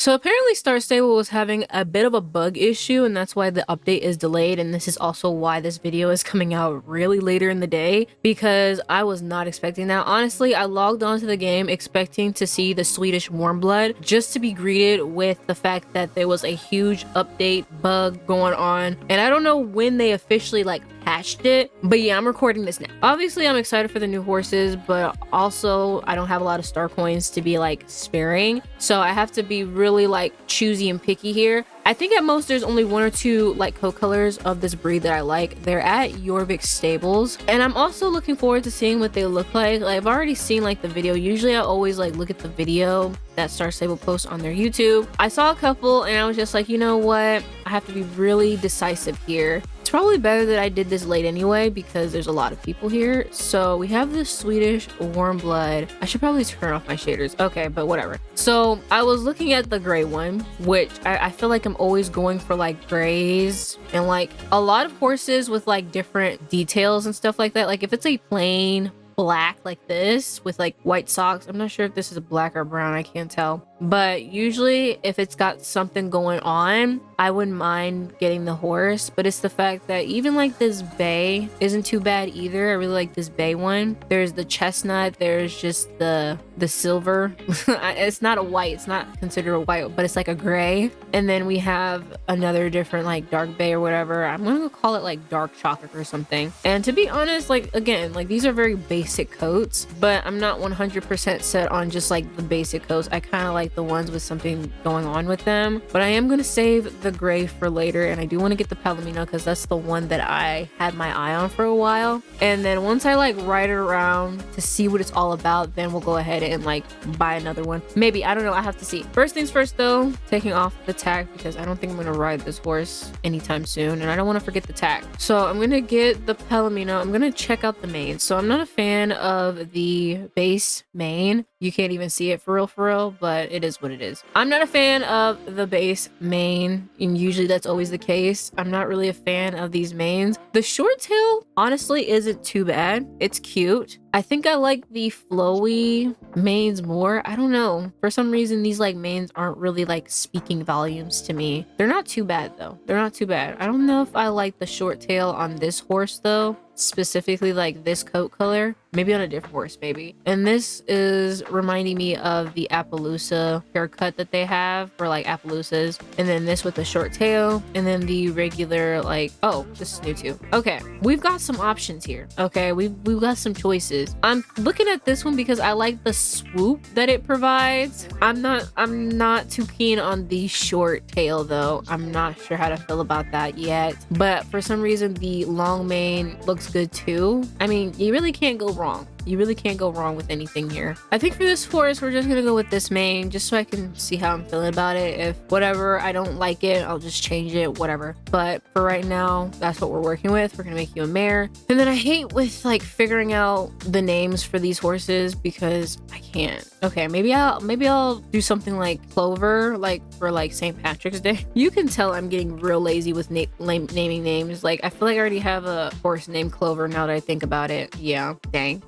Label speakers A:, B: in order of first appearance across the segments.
A: So apparently Star Stable was having a bit of a bug issue, and that's why the update is delayed, and this is also why this video is coming out really later in the day, because I was not expecting that. Honestly, I logged onto the game expecting to see the Swedish warm blood, just to be greeted with the fact that there was a huge update bug going on, and I don't know when they officially like patched it, but yeah, I'm recording this now. Obviously I'm excited for the new horses, but also I don't have a lot of star coins to be like sparing, so I have to be really like choosy and picky here. I think at most there's only 1 or 2 like coat colors of this breed that I like. They're at Jorvik stables, and I'm also looking forward to seeing what they look like. I've already seen like the video. Usually I always like look at the video that Star Stable posts on their YouTube. I saw a couple and I was just like, you know what, I have to be really decisive here. It's probably better that I did this late anyway because there's a lot of people here. So we have this Swedish warm blood. I should probably turn off my shaders. Okay, but whatever. So I was looking at the gray one, which I feel like I'm always going for like grays and like a lot of horses with like different details and stuff like that. Like if it's a plain black like this with like white socks, I'm not sure if this is a black or brown, I can't tell, but usually if it's got something going on, I wouldn't mind getting the horse. But it's the fact that even like this bay isn't too bad either. I really like this bay one. There's the chestnut, there's just the silver. It's not a white, it's not considered a white, but it's like a gray. And then we have another different like dark bay or whatever. I'm gonna call it like dark chocolate or something. And to be honest, like again, like these are very basic coats, but I'm not 100% set on just like the basic coats. I kind of like the ones with something going on with them, but I am gonna save the gray for later, and I do want to get the Palomino because that's the one that I had my eye on for a while. And then once I like ride it around to see what it's all about, then we'll go ahead and like buy another one. Maybe, I don't know, I have to see. First things first though, taking off the tack because I don't think I'm gonna ride this horse anytime soon, and I don't want to forget the tack. So I'm gonna get the Palomino. I'm gonna check out the mane. So I'm not a fan of the base mane. You can't even see it for real, but it is what it is. I'm not a fan of the base mane, and usually that's always the case. I'm not really a fan of these manes. The short tail honestly isn't too bad. It's cute. I think I like the flowy manes more. I don't know. For some reason, these like manes aren't really like speaking volumes to me. They're not too bad though. They're not too bad. I don't know if I like the short tail on this horse though. Specifically like this coat color, maybe on a different horse maybe. And this is reminding me of the Appaloosa haircut that they have for like Appaloosas, and then this with the short tail, and then the regular like, oh, this is new too. Okay, we've got some options here. Okay, we've got some choices. I'm looking at this one because I like the swoop that it provides. I'm not too keen on the short tail though. I'm not sure how to feel about that yet, but for some reason the long mane looks good too. I mean, you really can't go wrong. You really can't go wrong with anything here. I think for this horse, we're just gonna go with this mane just so I can see how I'm feeling about it. If whatever, I don't like it, I'll just change it, whatever. But for right now, that's what we're working with. We're gonna make you a mare. And then I hate with like figuring out the names for these horses because I can't. Okay, maybe I'll do something like Clover, like for like St. Patrick's Day. You can tell I'm getting real lazy with naming names. Like I feel like I already have a horse named Clover now that I think about it. Yeah, dang.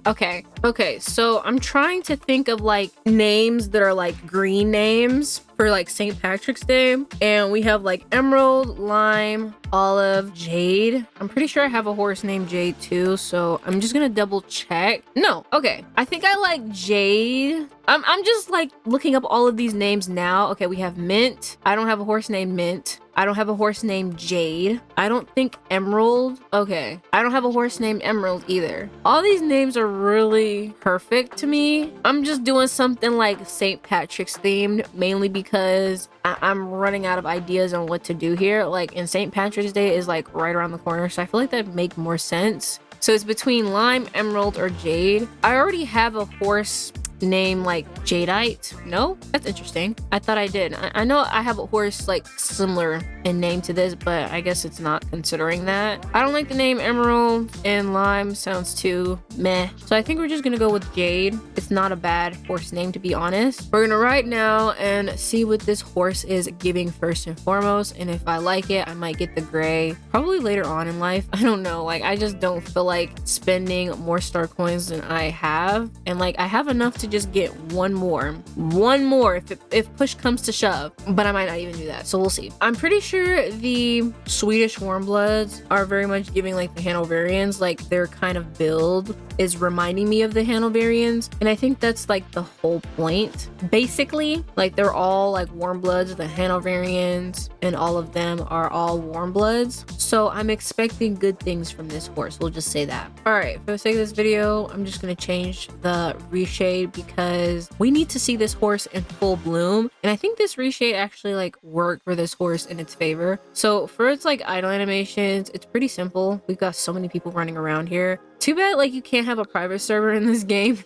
A: Okay, so I'm trying to think of like names that are like green names for like St. Patrick's Day, and we have like Emerald, Lime, Olive, Jade. I'm pretty sure I have a horse named Jade too, so I'm just gonna double check. No, okay, I think I like Jade. I'm just like looking up all of these names now. Okay, we have Mint. I don't have a horse named Mint. I don't have a horse named Jade. I don't think Emerald. Okay, I don't have a horse named Emerald either. All these names are really perfect to me. I'm just doing something like St. Patrick's themed, mainly because I'm running out of ideas on what to do here. Like, and St. Patrick's Day is like right around the corner, so I feel like that'd make more sense. So it's between Lime, Emerald, or Jade. I already have a horse name like Jadeite. No, that's interesting. I thought I did. I know I have a horse like similar a name to this, but I guess it's not considering that. I don't like the name Emerald, and Lime sounds too meh. So I think we're just gonna go with Jade. It's not a bad horse name, to be honest. We're gonna ride now and see what this horse is giving first and foremost, and if I like it, I might get the gray probably later on in life. I don't know, like I just don't feel like spending more star coins than I have, and like I have enough to just get one more if push comes to shove, but I might not even do that, so we'll see. I'm pretty sure the Swedish warm bloods are very much giving like the Hanoverians, like their kind of build is reminding me of the Hanoverians, and I think that's like the whole point. Basically, like they're all like warm bloods, the Hanoverians and all of them are all warm bloods, so I'm expecting good things from this horse, we'll just say that. All right, for the sake of this video, I'm just gonna change the reshade because we need to see this horse in full bloom, and I think this reshade actually like worked for this horse in its favor. So for its like idle animations, it's pretty simple. We've got so many people running around here. Too bad like you can't have a private server in this game.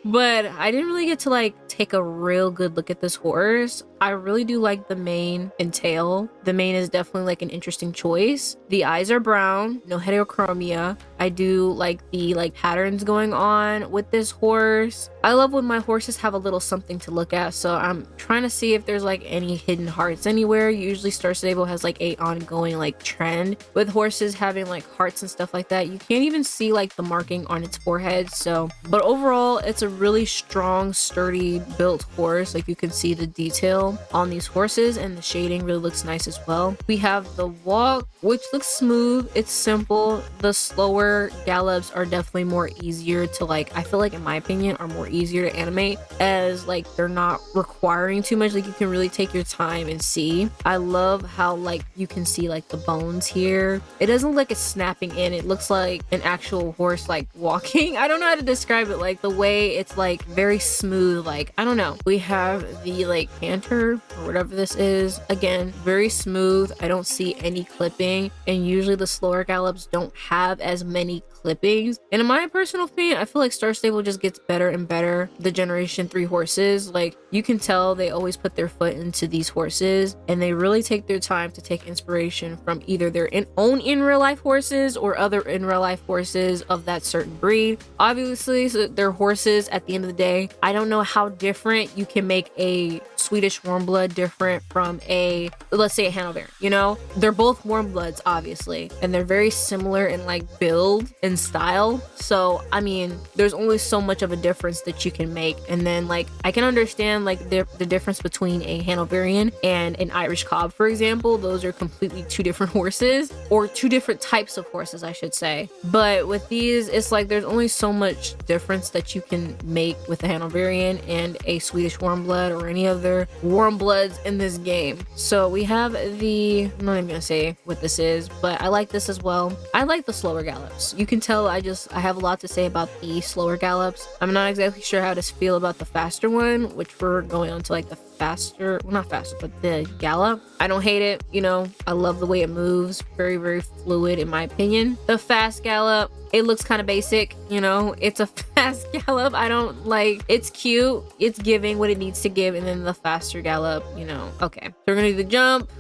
A: But I didn't really get to like take a real good look at this horse. I really do like the mane and tail. The mane is definitely like an interesting choice. The eyes are brown, no heterochromia. I do like the like patterns going on with this horse. I love when my horses have a little something to look at, so I'm trying to see if there's like any hidden hearts anywhere. Usually Star Stable has like a ongoing like trend with horses having like hearts and stuff like that. You can't even see like the marking on its forehead, so but overall it's a really strong, sturdy built horse. Like you can see the detail on these horses, and the shading really looks nice as well. We have the walk, which looks smooth. It's simple. The slower gallops are definitely more easier to like, I feel like in my opinion are more easier to animate, as like they're not requiring too much. Like you can really take your time and see. I love how like you can see like the bones here. It doesn't look like it's snapping in. It looks like an actual horse like walking. I don't know how to describe it, like the way it's like very smooth, like I don't know. We have the like canter or whatever this is. Again, very smooth. I don't see any clipping, and usually the slower gallops don't have as many clippings. And in my personal opinion, I feel like Star Stable just gets better and better. The Generation 3 horses, like you can tell they always put their foot into these horses, and they really take their time to take inspiration from either their own in real life horses or other in real life horses of that certain breed. Obviously, so they're horses at the end of the day. I don't know how different you can make a Swedish warm blood different from a, let's say, a Hanoverian, you know? They're both warm bloods, obviously, and they're very similar in like build and style. So I mean, there's only so much of a difference that you can make. And then like I can understand like the difference between a Hanoverian and an Irish cob, for example. Those are completely two different horses, or two different types of horses, I should say. But with these, it's like there's only so much difference that you can make with a Hanoverian and a Swedish warm blood or any other warm bloods in this game. So we have the, I'm not even gonna say what this is, but I like this as well. I like the slower gallops. You can tell I have a lot to say about the slower gallops. I'm not exactly sure how to feel about the faster one, which we're going on to like the faster, well, not faster, but the gallop. I don't hate it, you know. I love the way it moves. Very, very fluid in my opinion. The fast gallop, it looks kind of basic, you know. It's a fast gallop. I don't like, it's cute, it's giving what it needs to give. And then the faster gallop, you know, okay. So we're gonna do the jump.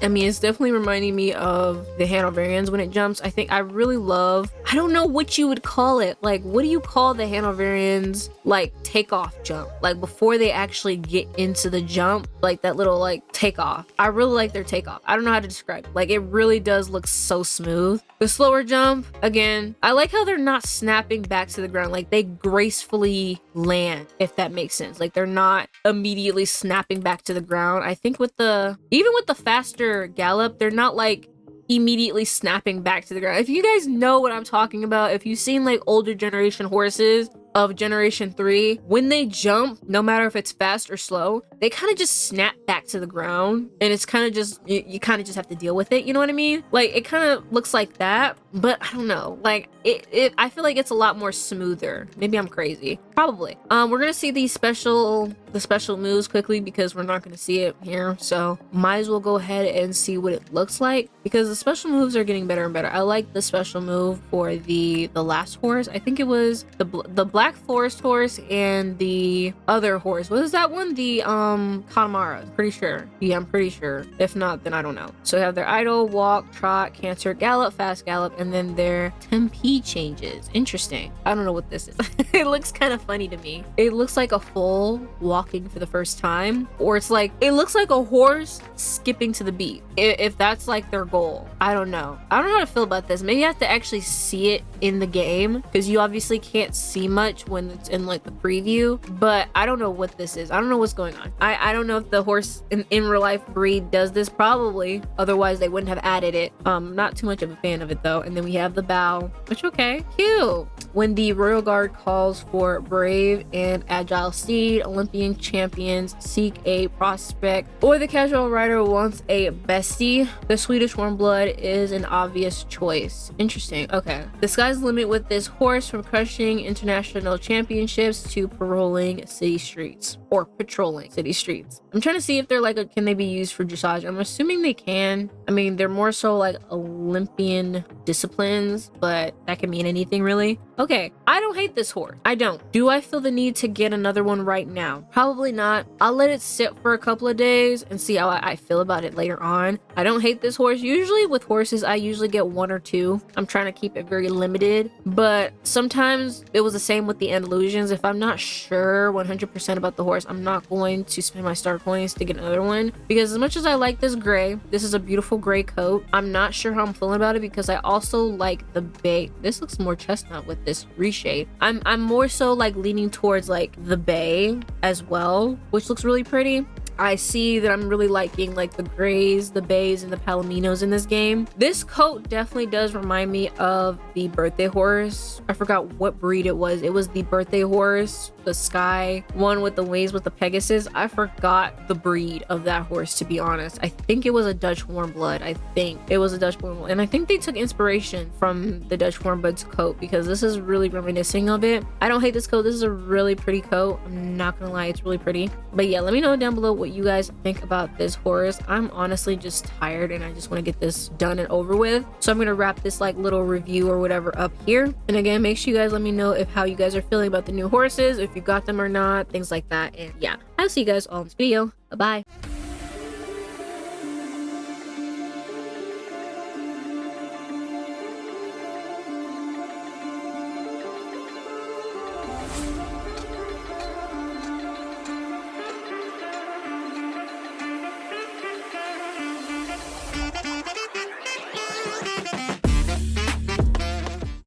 A: I mean, it's definitely reminding me of the Hanoverians when it jumps. I think I really love, I don't know what you would call it. Like, what do you call the Hanoverians like takeoff jump? Like before they actually get into the jump, like that little like takeoff. I really like their takeoff. I don't know how to describe it. Like it really does look so smooth. The slower jump, again, I like how they're not snapping back to the ground. Like they gracefully land, if that makes sense. Like they're not immediately snapping back to the ground. I think with the, even with the faster gallop, they're not like immediately snapping back to the ground. If you guys know what I'm talking about, if you've seen like older generation horses of Generation 3, when they jump, no matter if it's fast or slow, they kind of just snap back to the ground, and it's kind of just, you kind of just have to deal with it, you know what I mean? Like it kind of looks like that, but I don't know, like I feel like it's a lot more smoother. Maybe I'm crazy. Probably. We're gonna see the special moves quickly because we're not gonna see it here. So might as well go ahead and see what it looks like because the special moves are getting better and better. I like the special move for the last horse. I think it was the Black Forest horse and the other horse. What is that one? The Katamara. Pretty sure. Yeah, I'm pretty sure. If not, then I don't know. So they have their idle, walk, trot, canter, gallop, fast gallop, and then their tempi changes. Interesting. I don't know what this is. It looks kind of funny to me. It looks like a foal walking for the first time, or it looks like a horse skipping to the beat. If that's like their goal, I don't know. I don't know how to feel about this. Maybe I have to actually see it in the game because you obviously can't see much when it's in like the preview, but I don't know what this is. I don't know what's going on. I don't know if the horse in real life breed does this. Probably, otherwise they wouldn't have added it. Not too much of a fan of it though. And then we have the bow, which okay, cute. When the Royal Guard calls for brave and agile steed, Olympian champions seek a prospect, or the casual rider wants a bestie, the Swedish warm blood is an obvious choice. Interesting. Okay. The sky's the limit with this horse, from crushing international championships to patrolling city streets. I'm trying to see if they're can they be used for dressage? I'm assuming they can. I mean, they're more so like Olympian disciplines, but that can mean anything really. Okay, I don't hate this horse. I don't. Do I feel the need to get another one right now? Probably not. I'll let it sit for a couple of days and see how I feel about it later on. I don't hate this horse. Usually with horses, I usually get one or two. I'm trying to keep it very limited, but sometimes it was the same with the Andalusians. If I'm not sure 100% about the horse, I'm not going to spend my star coins to get another one, because as much as I like this gray, this is a beautiful gray coat, I'm not sure how I'm feeling about it because I also like the bay. This looks more chestnut with this reshade. I'm more so like leaning towards like the bay as well, which looks really pretty. I see that I'm really liking like the grays, the bays, and the palominos in this game. This coat definitely does remind me of the birthday horse. I forgot what breed it was. It was the birthday horse, the sky one with the wings with the Pegasus. I forgot the breed of that horse, to be honest. I think it was a Dutch warm blood. I think it was a Dutch warm blood. And I think they took inspiration from the Dutch warm blood's coat because this is really reminiscing of it. I don't hate this coat. This is a really pretty coat. I'm not gonna lie, it's really pretty. But yeah, let me know down below what you guys think about this horse. I'm honestly just tired and I just want to get this done and over with. So I'm gonna wrap this like little review or whatever up here. And again, make sure you guys let me know how you guys are feeling about the new horses, if you got them or not, things like that. And yeah, I'll see you guys all in this video. Bye bye.